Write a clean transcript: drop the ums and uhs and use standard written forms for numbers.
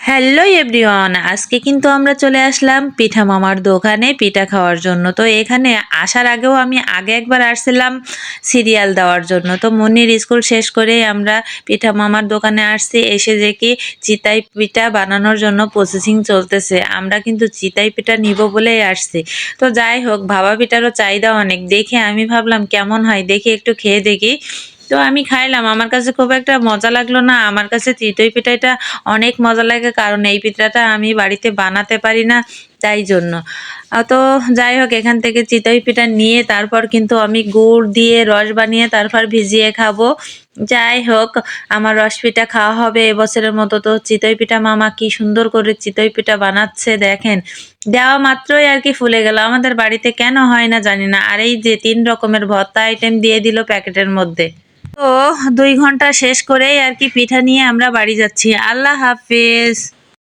Hello everyone, আজকে কিন্তু আমরা চলে আসলাম পিঠা মামার দোকানে পিঠা খাওয়ার জন্য। তো এখানে আসার আগেও আমি আগে একবার আসছিলাম সিরিয়াল দেওয়ার জন্য। তো মুন্নির স্কুল শেষ করেই আমরা পিঠা মামার দোকানে আসছি। এসে দেখি চিতাই পিঠা বানানোর জন্য প্রসেসিং চলতেছে। আমরা কিন্তু চিতাই পিঠা নিব বলেই আসছি। তো যাই হোক, ভাপা পিঠারও চাহিদা অনেক, দেখে আমি ভাবলাম কেমন হয় দেখি, একটু খেয়ে দেখি। তো আমি খাইলাম, আমার কাছে খুব একটা মজা লাগলো না। আমার কাছে চিতই পিঠাটা অনেক মজা লাগে, কারণ এই পিঠাটা আমি বাড়িতে বানাতে পারি না, তাই জন্য। তো যাই হোক, এখান থেকে চিতই পিঠা নিয়ে তারপর কিন্তু আমি গুড় দিয়ে রস বানিয়ে তারপর ভিজিয়ে খাবো। যাই হোক, আমার রস পিঠা খাওয়া হবে এবছরের মতো। তো চিতই পিঠা মামা কি সুন্দর করে চিতই পিঠা বানাচ্ছে দেখেন, দেওয়া মাত্রই আর কি ফুলে গেল। আমাদের বাড়িতে কেন হয় না জানি না। আর এই যে 3 রকমের ভর্তা আইটেম দিয়ে দিল প্যাকেটের মধ্যে। তো 2 ঘন্টা শেষ করেই আর কি পিঠা নিয়ে আমরা বাড়ি যাচ্ছি। আল্লাহ হাফেজ।